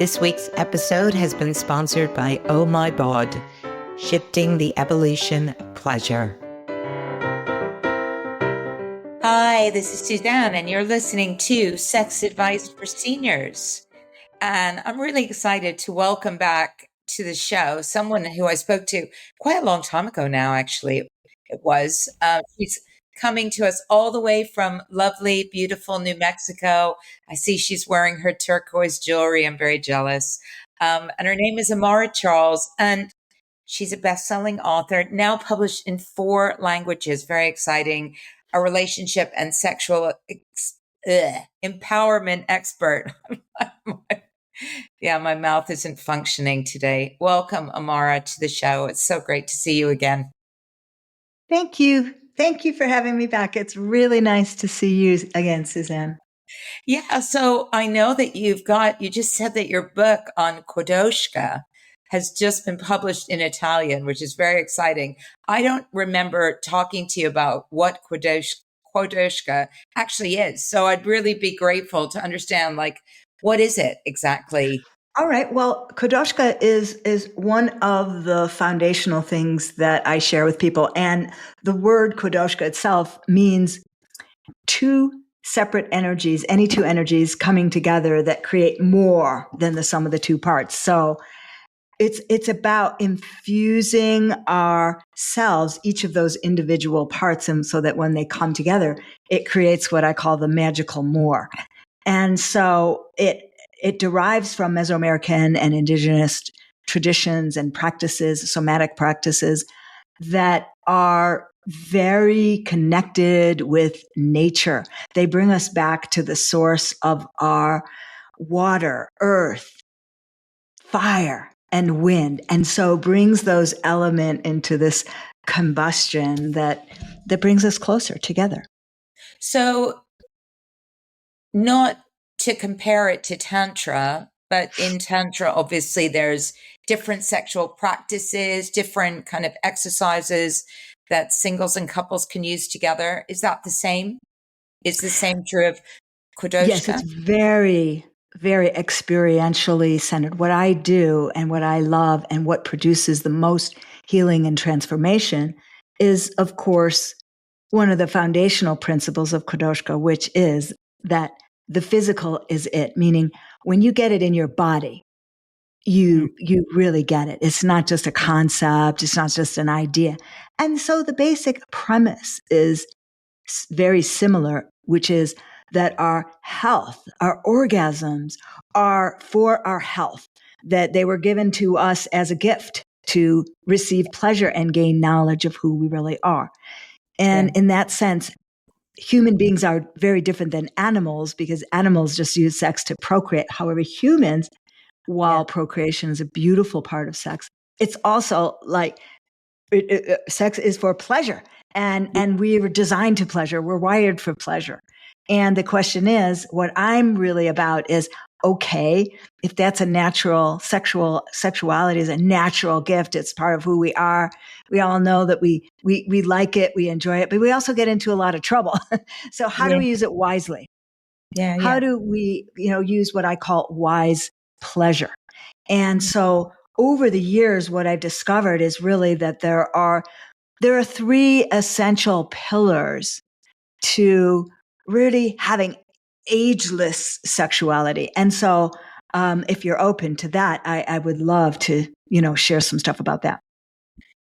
This week's episode has been sponsored by Oh My Bod, shifting the evolution of pleasure. Hi, this is Suzanne, and you're listening to Sex Advice for Seniors. And I'm really excited to welcome back to the show someone who I spoke to quite a long time ago now, actually. It was. She's coming to us all the way from lovely, beautiful New Mexico. I see she's wearing her turquoise jewelry. I'm very jealous. And her name is Amara Charles, and she's a best-selling author, now published in 4 languages. Very exciting. A relationship and sexual empowerment expert. Yeah, my mouth isn't functioning today. Welcome, Amara, to the show. It's so great to see you again. Thank you. Thank you for having me back. It's really nice to see you again, Suzanne. Yeah, so I know that you just said that your book on Kodoshka has just been published in Italian, which is very exciting. I don't remember talking to you about what Quodoushka actually is. So I'd really be grateful to understand, what is it exactly? All right. Well, Kodoshka is one of the foundational things that I share with people. And the word Kodoshka itself means 2 separate energies, any 2 energies coming together that create more than the sum of the 2 parts. So it's about infusing ourselves, each of those individual parts, and so that when they come together, it creates what I call the magical more. And so it derives from Mesoamerican and indigenous traditions and practices, somatic practices that are very connected with nature. They bring us back to the source of our water, earth, fire, and wind. And so brings those elements into this combustion that brings us closer together. So not to compare it to Tantra, but in Tantra, obviously, there's different sexual practices, different kind of exercises that singles and couples can use together. Is that the same? Is the same true of Kodoshka? Yes, it's very, very experientially centered. What I do and what I love and what produces the most healing and transformation is, of course, one of the foundational principles of Kodoshka, which is that the physical is it, meaning when you get it in your body, you really get it. It's not just a concept. It's not just an idea. And so the basic premise is very similar, which is that our health, our orgasms are for our health, that they were given to us as a gift to receive pleasure and gain knowledge of who we really are. And in that sense, human beings are very different than animals because animals just use sex to procreate. However, humans, while procreation is a beautiful part of sex, it's also like sex is for pleasure. And we were designed to pleasure. We're wired for pleasure. And the question is, what I'm really about is, okay, if that's a natural sexuality is a natural gift. It's part of who we are. We all know that we like it. We enjoy it, but we also get into a lot of trouble. So how do we use it wisely? How do we, use what I call wise pleasure? And so over the years, what I've discovered is really that there are 3 essential pillars to really having ageless sexuality. And so, if you're open to that, I would love to, share some stuff about that.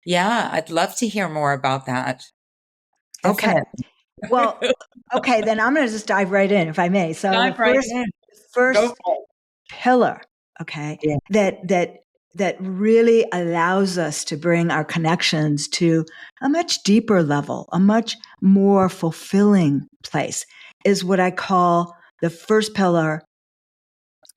Yeah, I'd love to hear more about that. Okay. Well, okay, then I'm going to just dive right in, if I may. So the first pillar, okay, that really allows us to bring our connections to a much deeper level, a much more fulfilling place, is what I call the first pillar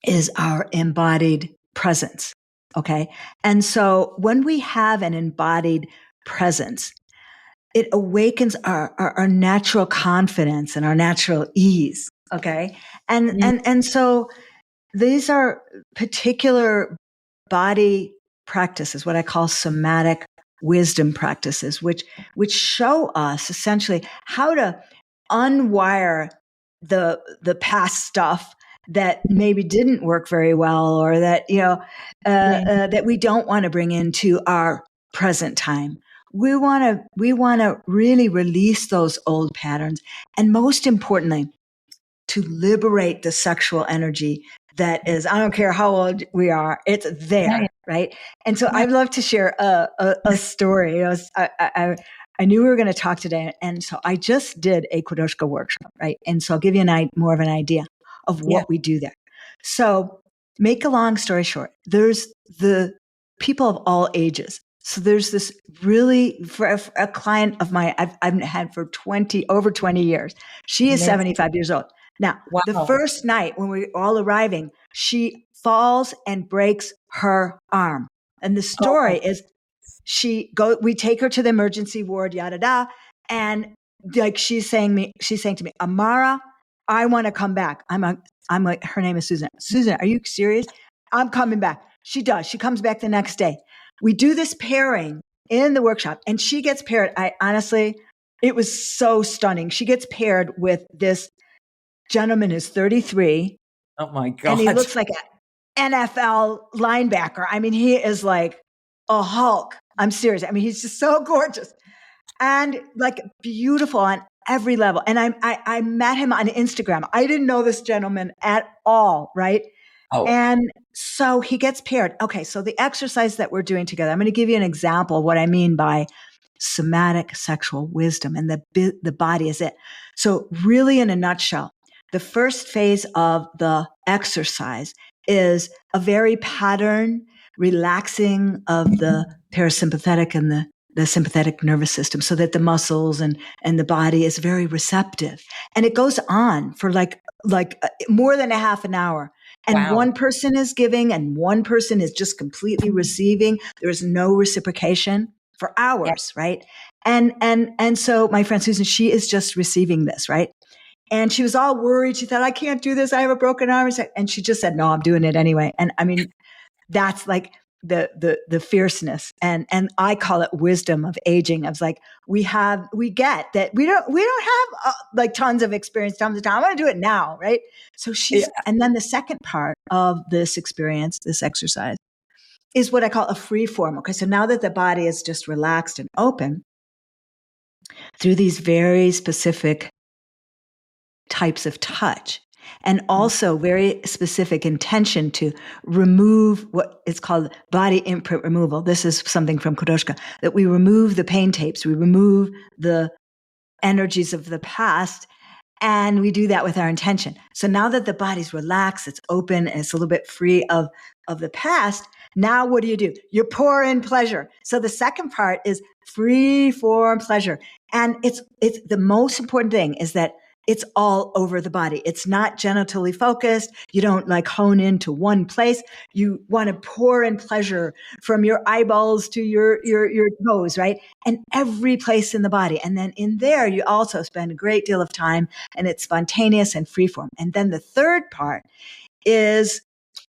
is our embodied presence. Okay. And so when we have an embodied presence, it awakens our natural confidence and our natural ease. Okay. And so these are particular body practices, what I call somatic wisdom practices, which show us essentially how to unwire the past stuff that maybe didn't work very well, or that, that we don't want to bring into our present time. We want to really release those old patterns. And most importantly, to liberate the sexual energy that is, I don't care how old we are, it's there, right? And so I'd love to share a story. I knew we were going to talk today, and so I just did a Kodoshka workshop, right? And so I'll give you more of an idea of what we do there. So make a long story short, there's the people of all ages. So there's this really, for a client of mine I've had for over 20 years. She is 75 years old. Now, the first night when we're all arriving, she falls and breaks her arm. And the story is we take her to the emergency ward, yada, da. And like, she's saying to me, Amara, I want to come back. I'm like, her name is Susan. Susan, are you serious? I'm coming back. She does. She comes back the next day. We do this pairing in the workshop, and she gets paired. It was so stunning. She gets paired with this gentleman who's 33. Oh my God. And he looks like an NFL linebacker. I mean, he is like a Hulk. I'm serious. I mean, he's just so gorgeous and like beautiful on every level. And I met him on Instagram. I didn't know this gentleman at all, right? Oh. And so he gets paired. Okay, so the exercise that we're doing together, I'm going to give you an example of what I mean by somatic sexual wisdom, and the body is it. So really, in a nutshell, the first phase of the exercise is a very pattern relaxing of the parasympathetic and the sympathetic nervous system, so that the muscles and the body is very receptive. And it goes on for like more than a half an hour. And one person is giving and one person is just completely receiving. There's no reciprocation for hours, right? And so my friend Susan, she is just receiving this, right? And she was all worried. She thought, I can't do this. I have a broken arm. And she just said, no, I'm doing it anyway. And I mean, that's like the fierceness. And I call it wisdom of aging. I was like, we get that we don't have like tons of experience, tons of time. I want to do it now. Right. So and then the second part of this experience, this exercise, is what I call a free form. Okay. So now that the body is just relaxed and open through these very specific types of touch, and also very specific intention to remove what is called body imprint removal. This is something from Kodoshka, that we remove the pain tapes, we remove the energies of the past, and we do that with our intention. So now that the body's relaxed, it's open, and it's a little bit free of the past, now what do? You pour in pleasure. So the second part is free form pleasure. And it's the most important thing is that it's all over the body. It's not genitally focused. You don't like hone into one place. You want to pour in pleasure from your eyeballs to your toes, right? And every place in the body. And then in there, you also spend a great deal of time, and it's spontaneous and freeform. And then the third part is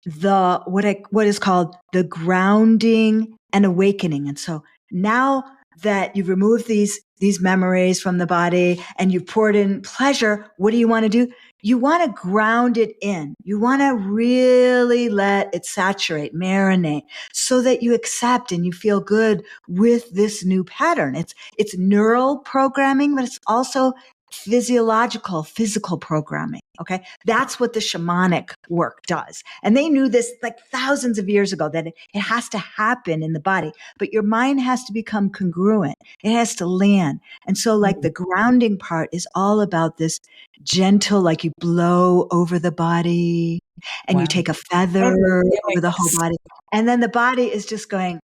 what is called the grounding and awakening. And so now that you've removed these memories from the body and you've poured in pleasure, what do you want to do? You want to ground it in. You want to really let it saturate, marinate, so that you accept and you feel good with this new pattern. It's neural programming, but it's also physical programming. Okay. That's what the shamanic work does. And they knew this like thousands of years ago, that it has to happen in the body, but your mind has to become congruent. It has to land. And so like the grounding part is all about this gentle, like you blow over the body and you take a feather over the whole body. And then the body is just going,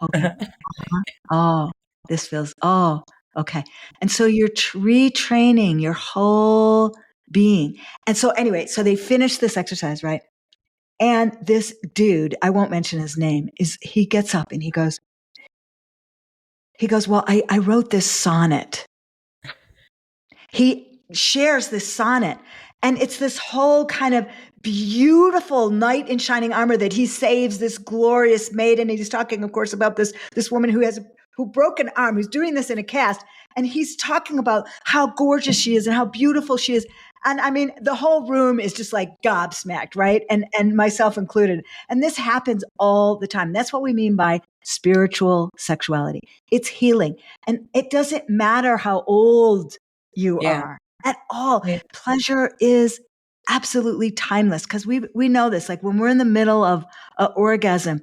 okay. Oh, this feels, okay. And so you're retraining your whole being. And so anyway, so they finished this exercise, right? And this dude, I won't mention his name, he gets up and he goes, well, I wrote this sonnet. He shares this sonnet, and it's this whole kind of beautiful knight in shining armor that he saves this glorious maiden. And he's talking, of course, about this woman who broke an arm, who's doing this in a cast. And he's talking about how gorgeous she is and how beautiful she is. And I mean, the whole room is just like gobsmacked, right? And myself included. And this happens all the time. That's what we mean by spiritual sexuality. It's healing. And it doesn't matter how old you Yeah. are at all. Yeah. Pleasure is absolutely timeless, because we know this. Like when we're in the middle of an orgasm,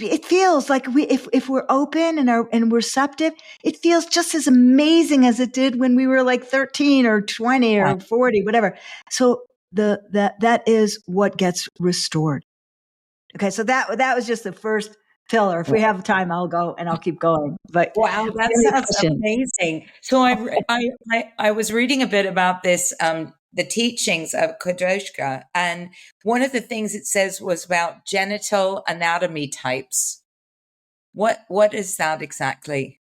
it feels like if we're open and receptive, it feels just as amazing as it did when we were like 13 or 20 or 40, whatever. So that is what gets restored. Okay, so that was just the first pillar. If we have time, I'll go and I'll keep going. But Wow, that any sounds question? amazing. So I was reading a bit about this, the teachings of Kodoshka, and one of the things it says was about genital anatomy types. What is that exactly?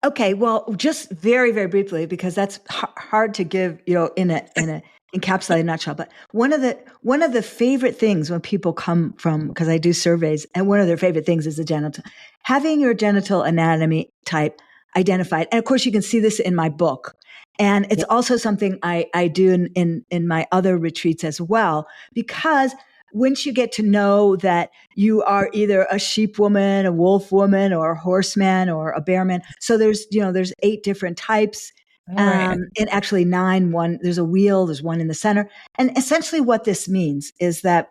Okay, well, just very, very briefly, because that's hard to give, in a encapsulated nutshell. But one of the favorite things when people come from, because I do surveys, and one of their favorite things is the genital, having your genital anatomy type identified. And of course, you can see this in my book, and it's Yeah. also something I do in my other retreats as well, because once you get to know that you are either a sheep woman, a wolf woman, or a horseman, or a bearman. So there's 8 different types. All right. And actually 9, there's a wheel, there's one in the center. And essentially what this means is that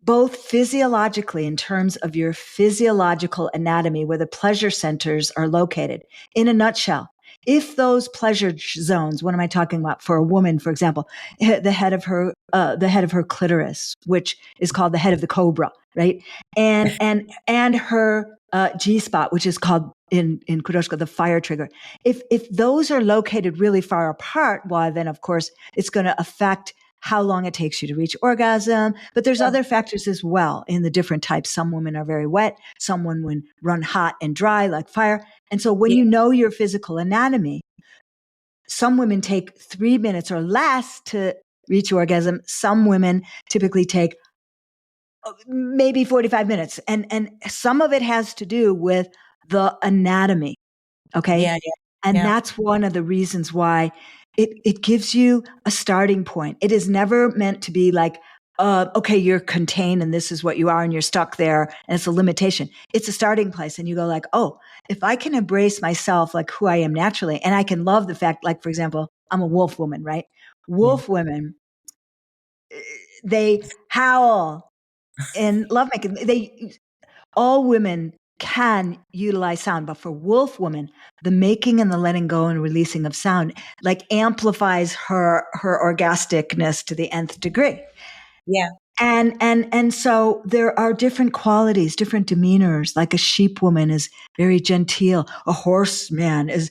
both physiologically, in terms of your physiological anatomy, where the pleasure centers are located, in a nutshell, if those pleasure zones, what am I talking about? For a woman, for example, the head of her clitoris, which is called the head of the cobra, right? And her G spot, which is called in Kodoshka, the fire trigger. If those are located really far apart, well, then of course it's going to affect how long it takes you to reach orgasm. But there's other factors as well in the different types. Some women are very wet. Some women run hot and dry like fire. And so when Yeah. you know your physical anatomy, some women take 3 minutes or less to reach orgasm. Some women typically take maybe 45 minutes. And some of it has to do with the anatomy. Okay. Yeah. And Yeah. that's one of the reasons why it gives you a starting point. It is never meant to be like, okay, you're contained and this is what you are and you're stuck there and it's a limitation. It's a starting place. And you go like, oh, if I can embrace myself like who I am naturally, and I can love the fact, like, for example, I'm a wolf woman, right? Yeah. Wolf women, they howl in lovemaking. All women can utilize sound, but for wolf women, the making and the letting go and releasing of sound like amplifies her orgasticness to the nth degree. Yeah. And so there are different qualities, different demeanors. Like a sheep woman is very genteel. A horseman is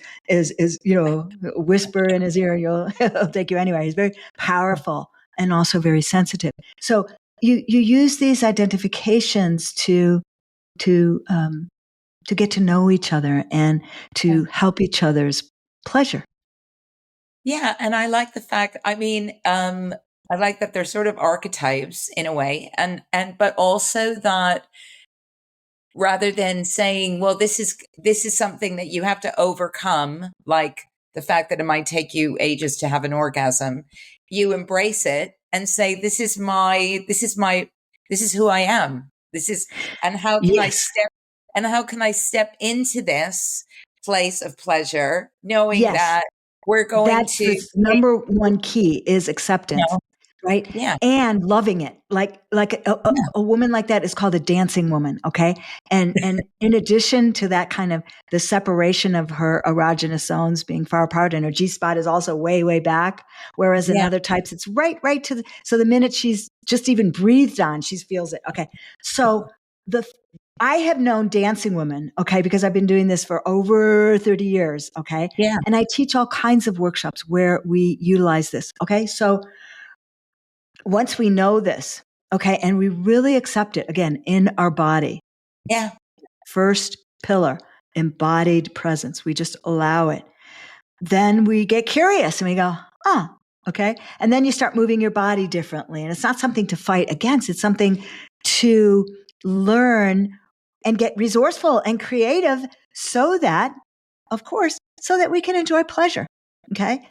whisper in his ear, he'll take you anywhere. He's very powerful and also very sensitive. So you use these identifications to get to know each other and to help each other's pleasure. Yeah, and I like the fact, I mean, I like that they're sort of archetypes in a way, and but also that rather than saying, well, this is something that you have to overcome, like the fact that it might take you ages to have an orgasm, you embrace it and say, this is who I am. This is, and how can I Yes. step, and how can I step into this place of pleasure, knowing Yes. that we're going That's to, the number one key is acceptance, know, right? yeah, And loving it. Like yeah, a woman like that is called a dancing woman. Okay. And in addition to that kind of the separation of her erogenous zones being far apart, and her G spot is also way, way back. Whereas in yeah, other types, it's right to so the minute she's just even breathed on, she feels it. Okay. So the, I have known dancing women, okay, because I've been doing this for over 30 years, okay? yeah, And I teach all kinds of workshops where we utilize this, okay? So once we know this, okay, and we really accept it again in our body, yeah, first pillar, embodied presence, we just allow it. Then we get curious and we go, oh, okay. And then you start moving your body differently. And it's not something to fight against, it's something to learn and get resourceful and creative so that, of course, so that we can enjoy pleasure. Okay.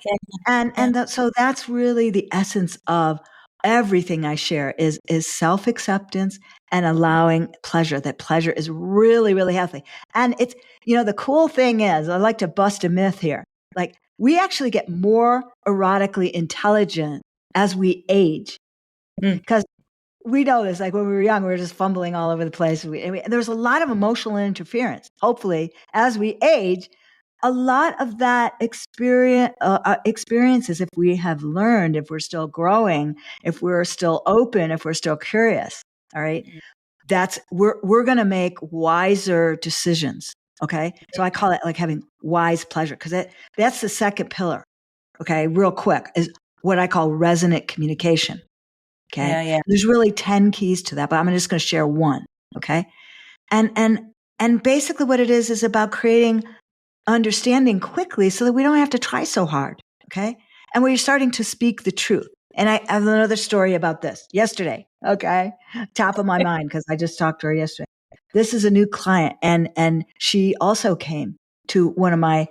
So that's really the essence of everything I share is self-acceptance and allowing pleasure. That pleasure is really, really healthy. And it's, the cool thing is, I like to bust a myth here. Like, we actually get more erotically intelligent as we age. Because we know this, like when we were young, we were just fumbling all over the place. There's a lot of emotional interference. Hopefully, as we age, a lot of that experiences, if we have learned, if we're still growing, if we're still open, if we're still curious, all right, we're going to make wiser decisions. Okay. So I call it like having wise pleasure, because that's the second pillar. Okay. Real quick, is what I call resonant communication. Okay. Yeah. There's really 10 keys to that, but I'm just going to share one. Okay. And basically what it is about creating understanding quickly so that we don't have to try so hard. Okay. And where you're starting to speak the truth. And I have another story about this yesterday. Okay. Top of my mind, because I just talked to her yesterday. This is a new client, and she also came to one of my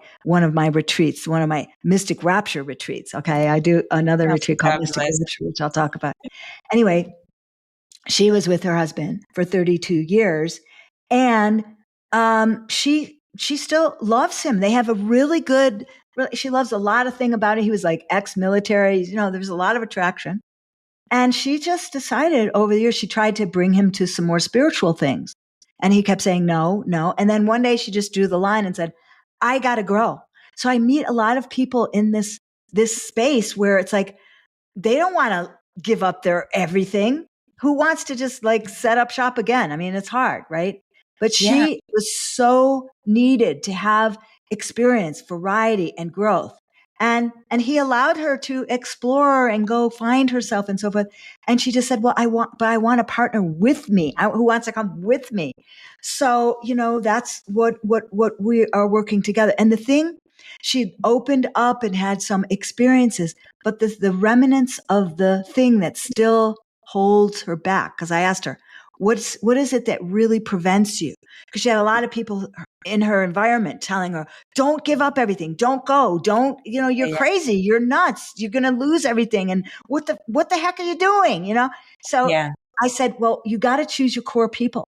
retreats, one of my Mystic Rapture retreats. Okay. I do another retreat called Mystic Rapture, which I'll talk about. Anyway, she was with her husband for 32 years, and she still loves him. They have a really good, she loves a lot of thing about it. He was like ex-military, there's a lot of attraction. And she just decided over the years, she tried to bring him to some more spiritual things. And he kept saying, no, no. And then one day she just drew the line and said, I got to grow. So I meet a lot of people in this space where it's like, they don't want to give up their everything. Who wants to just like set up shop again? I mean, it's hard, right? But she was so needed to have experience, variety, and growth. And he allowed her to explore and go find herself and so forth. And she just said, well, I want a partner with me, who wants to come with me. So, that's what we are working together. And the thing, she opened up and had some experiences, but the remnants of the thing that still holds her back. Cause I asked her, what is it that really prevents you? Because she had a lot of people in her environment telling her, don't give up everything. Don't go. Don't, you're crazy. You're nuts. You're going to lose everything. And what the heck are you doing? So I said, well, you got to choose your core people.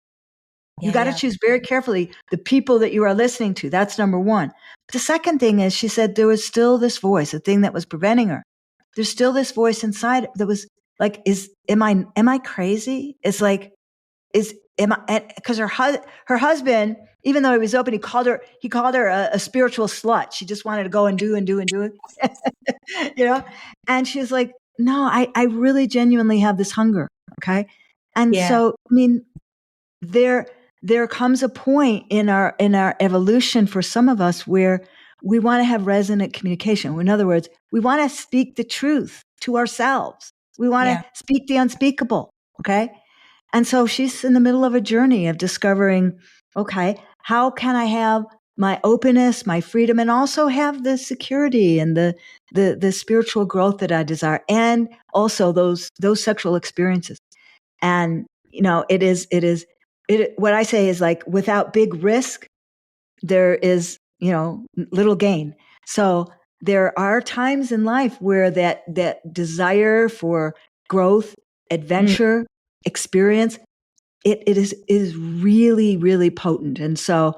You got to choose very carefully the people that you are listening to. That's number one. The second thing is, she said there was still this voice, a thing that was preventing her. There's still this voice inside that was like, am I crazy? It's like, because her husband, even though he was open, he called her a spiritual slut. She just wanted to go and do it, and she was like, no, I really genuinely have this hunger. Okay. And so, I mean, there comes a point in our evolution for some of us where we want to have resonant communication. In other words, we want to speak the truth to ourselves. We want to speak the unspeakable. Okay. And so she's in the middle of a journey of discovering, okay, how can I have my openness, my freedom, and also have the security and the spiritual growth that I desire, and also those sexual experiences. And what I say is, like, without big risk, there is, little gain. So there are times in life where that desire for growth, adventure, experience, it is really, really potent. And so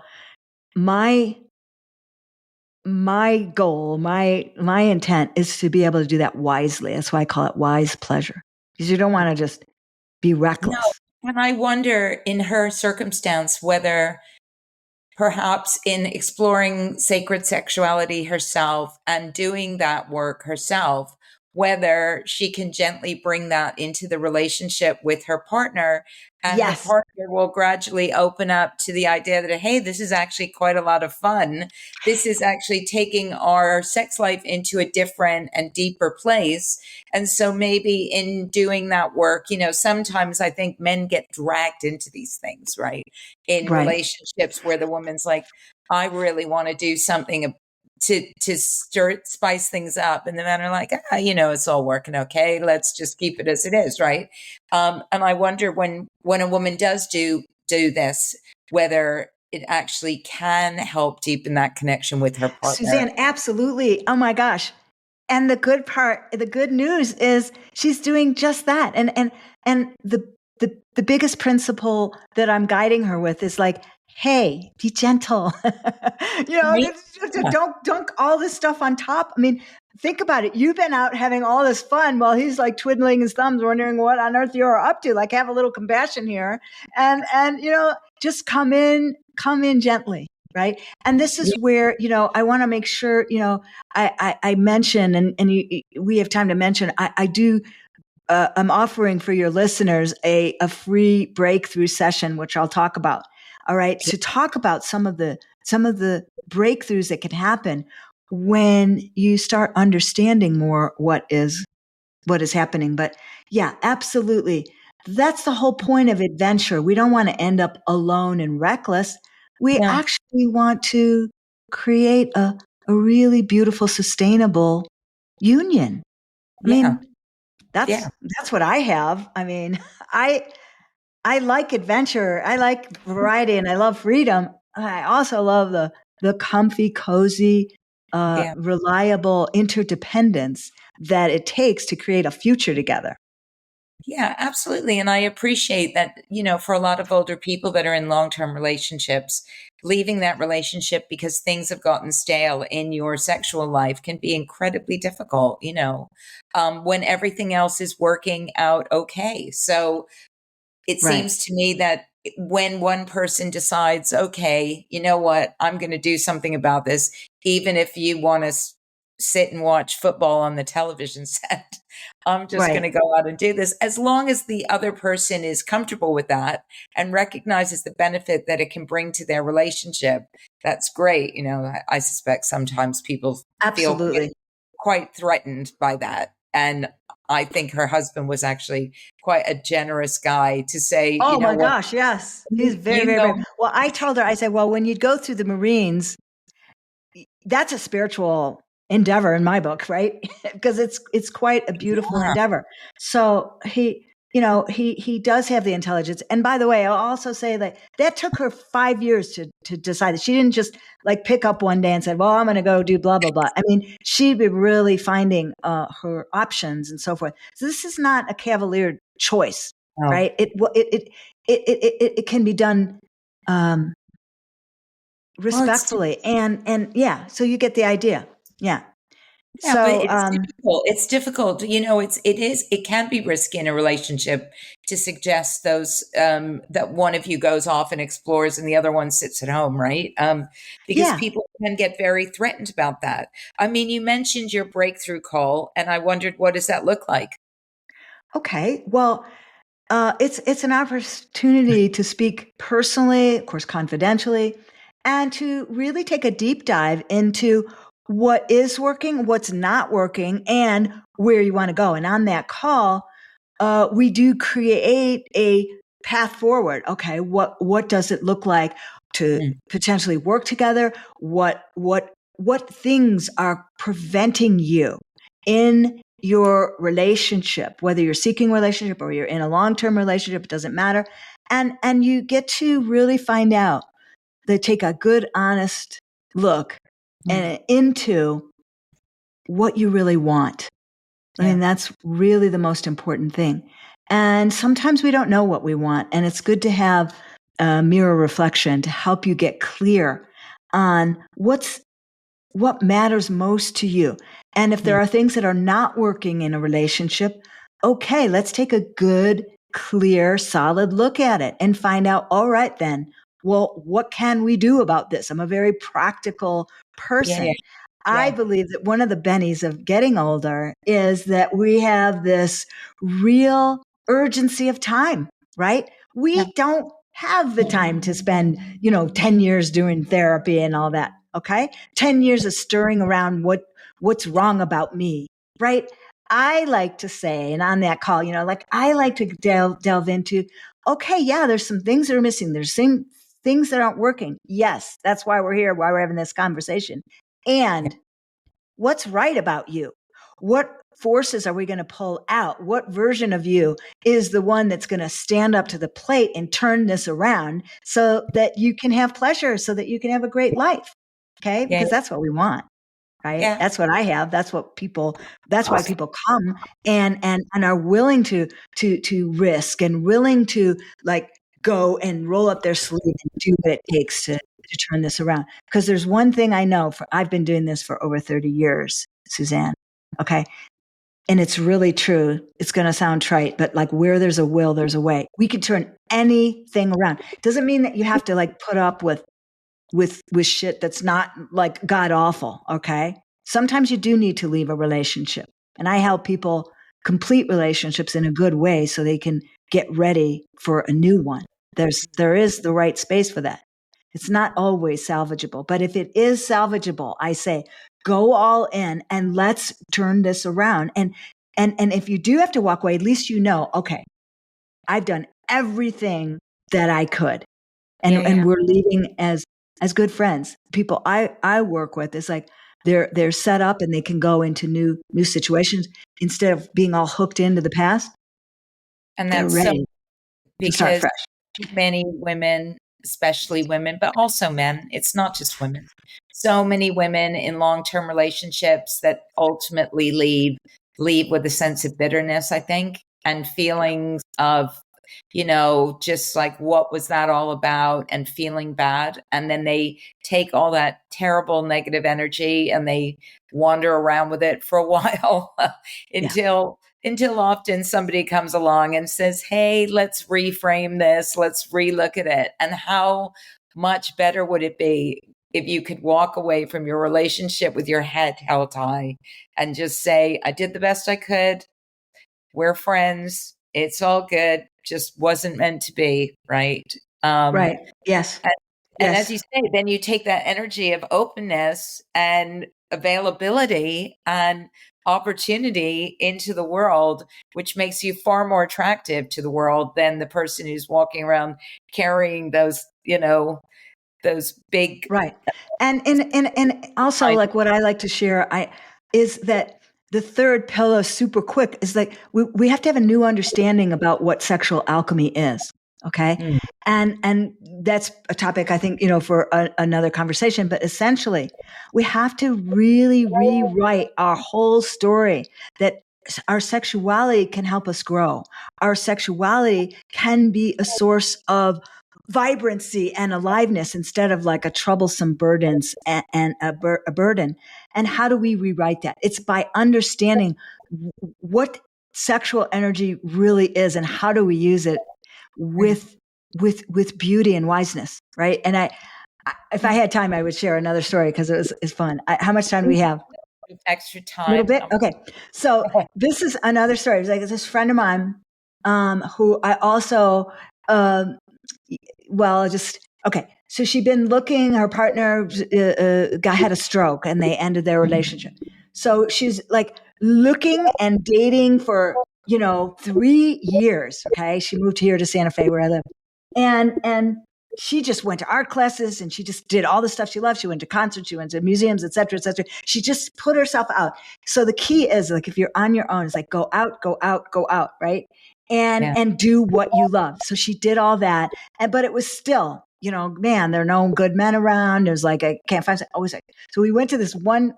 my goal, my intent is to be able to do that wisely. That's why I call it wise pleasure, because you don't want to just be reckless. No. And I wonder, in her circumstance, whether perhaps in exploring sacred sexuality herself and doing that work herself, whether she can gently bring that into the relationship with her partner, and her partner will gradually open up to the idea that, hey, this is actually quite a lot of fun. This is actually taking our sex life into a different and deeper place. And so maybe in doing that work, sometimes I think men get dragged into these things, right? In relationships where the woman's like, I really want to do something to spice things up, and the men are like, it's all working okay, let's just keep it as it is, right? And I wonder, when a woman does do this, whether it actually can help deepen that connection with her partner. Suzanne, absolutely. Oh my gosh. And the good news is she's doing just that. And the biggest principle that I'm guiding her with is like, hey, be gentle. Right? Yeah. Don't dunk all this stuff on top. I mean, think about it. You've been out having all this fun while he's like twiddling his thumbs, wondering what on earth you're up to. Like, have a little compassion here, and just come in gently, right? And this is where, I want to make sure, I mention, we have time to mention, I do, I'm offering for your listeners a free breakthrough session, which I'll talk about. All right. To talk about some of the breakthroughs that can happen when you start understanding more what is happening. But yeah, absolutely. That's the whole point of adventure. We don't want to end up alone and reckless. We Yeah. actually want to create a really beautiful, sustainable union. I Yeah. mean, that's Yeah. what I have. I mean, I like adventure. I like variety and I love freedom. I also love the comfy, cozy, Yeah. reliable interdependence that it takes to create a future together. Yeah, absolutely. And I appreciate that, for a lot of older people that are in long term relationships, leaving that relationship because things have gotten stale in your sexual life can be incredibly difficult, when everything else is working out okay. So, it Right. seems to me that when one person decides, okay, you know what, I'm going to do something about this, even if you want to sit and watch football on the television set, I'm just going Right. to go out and do this. As long as the other person is comfortable with that and recognizes the benefit that it can bring to their relationship, that's great. I suspect sometimes people feel Absolutely. quite threatened by that. And I think her husband was actually quite a generous guy to say, you Oh know my what, gosh, yes. He's very, you very brave. know, Well, I told her, I said, well, when you go through the Marines, that's a spiritual endeavor in my book, right? Because it's quite a beautiful yeah, endeavor. So he does have the intelligence. And by the way, I'll also say that took her 5 years to decide that. She didn't just like pick up one day and said, well, I'm going to go do blah, blah, blah. I mean, she'd be really finding her options and so forth. So this is not a cavalier choice, no, right? It can be done, um, well, it's respectfully, and yeah, so you get the idea. Yeah. yeah, but So, it's difficult. It's difficult. It can be risky in a relationship to suggest those that one of you goes off and explores and the other one sits at home, right? Because yeah. people can get very threatened about that. I mean, you mentioned your breakthrough call, and I wondered, what does that look like? Okay. Well, it's an opportunity to speak personally, of course, confidentially, and to really take a deep dive into what is working, what's not working, and where you want to go. And on that call, we do create a path forward. Okay, what does it look like to Mm, potentially work together? What things are preventing you in your relationship, whether you're seeking a relationship or you're in a long-term relationship, it doesn't matter. And you get to really find out, that take a good, honest look mm, and into what you really want. I yeah, mean, that's really the most important thing. And sometimes we don't know what we want. And it's good to have a mirror reflection to help you get clear on what matters most to you. And if there mm, are things that are not working in a relationship, okay, let's take a good, clear, solid look at it and find out, all right, then, well, what can we do about this? I'm a very practical yeah, yeah, person. I yeah, believe that one of the bennies of getting older is that we have this real urgency of time, right? yeah, We don't have the time to spend, 10 years doing therapy and all that. Okay. 10 years of stirring around what's wrong about me, right? I like to say, and on that call, like I like to delve into, okay, yeah, there's some things that are missing. There's some things that aren't working. Yes, that's why we're here, why we're having this conversation. yeah, And what's right about you? what forces are we going to pull out? What version of you is the one that's going to stand up to the plate and turn this around so that you can have pleasure, so that you can have a great life? Okay. Yeah. Because that's what we want. Right. Yeah. That's what I have. That's why people come and are willing to risk and willing to like go and roll up their sleeve and do what it takes to turn this around. Because there's one thing I know, I've been doing this for over 30 years, Suzanne. Okay. And it's really true. It's going to sound trite, but like where there's a will, there's a way. We can turn anything around. Doesn't mean that you have to like put up with shit that's not like god awful. Okay. Sometimes you do need to leave a relationship. And I help people complete relationships in a good way so they can get ready for a new one. There is the right space for that. It's not always salvageable, but if it is salvageable, I say go all in and let's turn this around. And if you do have to walk away, at least you know, okay, I've done everything that I could. And we're leaving as good friends. People I work with, it's like they're set up and they can go into new situations instead of being all hooked into the past. And They're that's ready to start because fresh. many women, especially women, but also men, it's not just women. So many women in long-term relationships that ultimately leave with a sense of bitterness, I think, and feelings of, just like, what was that all about, and feeling bad. And then they take all that terrible negative energy and they wander around with it for a while until often somebody comes along and says, hey, let's reframe this, let's relook at it. And how much better would it be if you could walk away from your relationship with your head held high and just say, I did the best I could. We're friends. It's all good. Just wasn't meant to be. Right. Right. Yes. And as Yes. you say, then you take that energy of openness and availability and opportunity into the world, which makes you far more attractive to the world than the person who's walking around carrying those, those big. Right. And also like what I like to share is that the third pillar super quick is like we have to have a new understanding about what sexual alchemy is. Okay. Mm. And that's a topic I think, for another conversation, but essentially we have to really rewrite our whole story that our sexuality can help us grow. Our sexuality can be a source of vibrancy and aliveness instead of like a troublesome burdens and a burden. And how do we rewrite that? It's by understanding what sexual energy really is and how do we use it with beauty and wiseness, right? And if I had time, I would share another story because it's fun. How much time do we have? Extra A little time. bit. Okay. So this is another story. It was like this friend of mine, who I also, okay. So she'd been looking, her partner had a stroke and they ended their relationship. So she's like looking and dating for, 3 years. Okay. She moved here to Santa Fe where I live. And she just went to art classes and she just did all the stuff she loved. She went to concerts, she went to museums, et cetera, et cetera. She just put herself out. So the key is like, if you're on your own, it's like, go out, go out, go out. Right. And do what you love. So she did all that. But it was still, man, there are no good men around. There's like, I can't find, always like, so we went to this one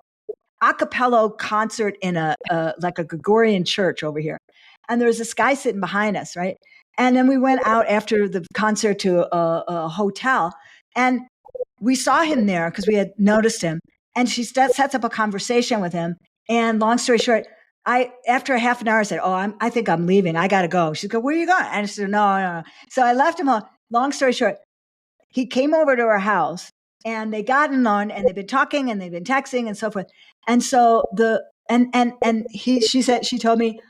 a cappella concert in like a Gregorian church over here. And there was this guy sitting behind us, right? And then we went out after the concert to a hotel and we saw him there because we had noticed him. And she sets up a conversation with him. And long story short, after a half an hour, I said, I think I'm leaving. I got to go. She goes, where are you going? And I said, no. So I left him. Long story short, he came over to our house and they got on and they've been talking and they've been texting and so forth. And so she told me,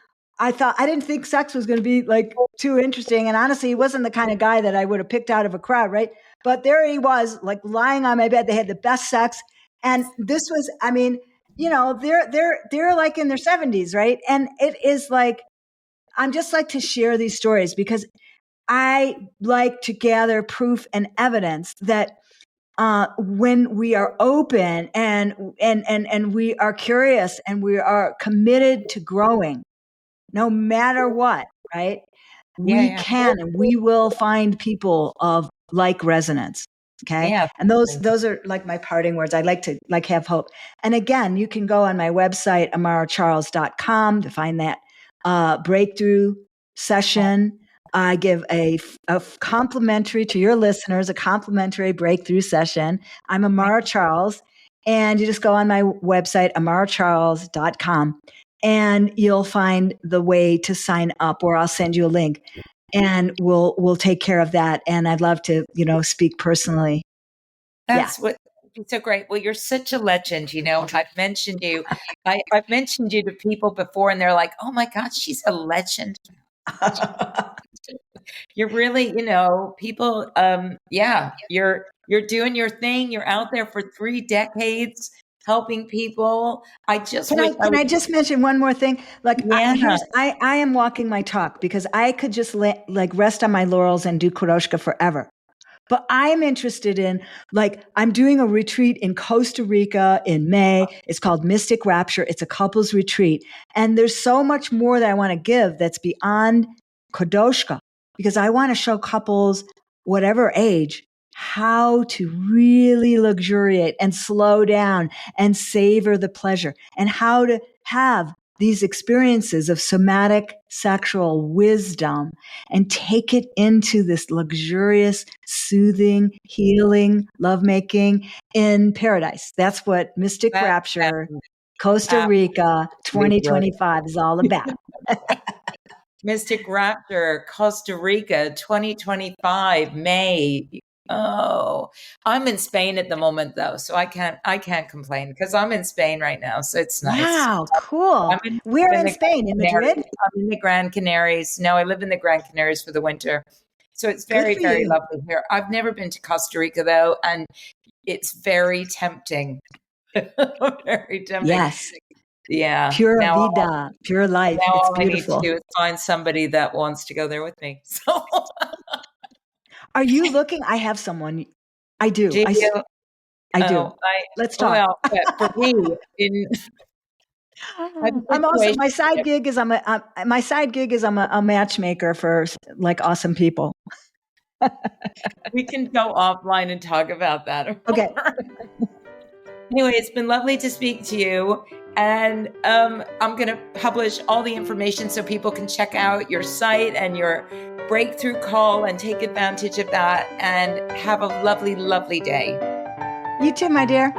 I didn't think sex was going to be like too interesting. And honestly, he wasn't the kind of guy that I would have picked out of a crowd. Right. But there he was, like lying on my bed. They had the best sex. And this was, I mean, they're like in their 70s. Right. And it is like, I'm just like to share these stories because I like to gather proof and evidence that when we are open and we are curious and we are committed to growing, no matter what, right? We Yeah. can and we will find people of like resonance. Okay. Yeah. And those are like my parting words. I'd like to have hope. And again, you can go on my website, amaracharles.com, to find that breakthrough session. I give a complimentary to your listeners, a complimentary breakthrough session. I'm Amara Charles, and you just go on my website, amaracharles.com, and you'll find the way to sign up, or I'll send you a link, and we'll take care of that. And I'd love to, speak personally. That's what so great. Well, you're such a legend. I've mentioned you. I've mentioned you to people before, and they're like, "Oh my God, she's a legend." You're really, people. Yeah, you're doing your thing. You're out there for 3 decades helping people. I just Can wish I I was. just mention one more thing? Like, Yeah, I am walking my talk, because I could just rest on my laurels and do Kodoshka forever. But I'm interested in, I'm doing a retreat in Costa Rica in May. It's called Mystic Rapture. It's a couples retreat. And there's so much more that I want to give that's beyond Kodoshka, because I want to show couples, whatever age, how to really luxuriate and slow down and savor the pleasure, and how to have these experiences of somatic sexual wisdom and take it into this luxurious, soothing, healing, lovemaking in paradise. That's what Mystic that Rapture, sounds Costa Rica absolutely brilliant. 2025 is all about. Mystic Raptor, Costa Rica, 2025, May. Oh, I'm in Spain at the moment though, so I can't complain because I'm in Spain right now, so it's nice. Wow, cool. I'm in, Where in in the Gran Spain? In Madrid? Canaries. I'm in the Grand Canaries. No, I live in the Grand Canaries for the winter. So it's Good very, for very you. lovely here. I've never been to Costa Rica though, and it's very tempting. Very tempting. Yes. Yeah. Pura Now vida, pure life. It's all I need to beautiful. do is find somebody that wants to go there with me. So Are you looking? I have someone. I do. do you? I do. Oh, I Let's talk. well, but for me, in I have a I'm also situation. my side gig is I'm a matchmaker for awesome people. We can go offline and talk about that. Okay. Anyway, it's been lovely to speak to you. And I'm going to publish all the information so people can check out your site and your breakthrough call and take advantage of that, and have a lovely, lovely day. You too, my dear.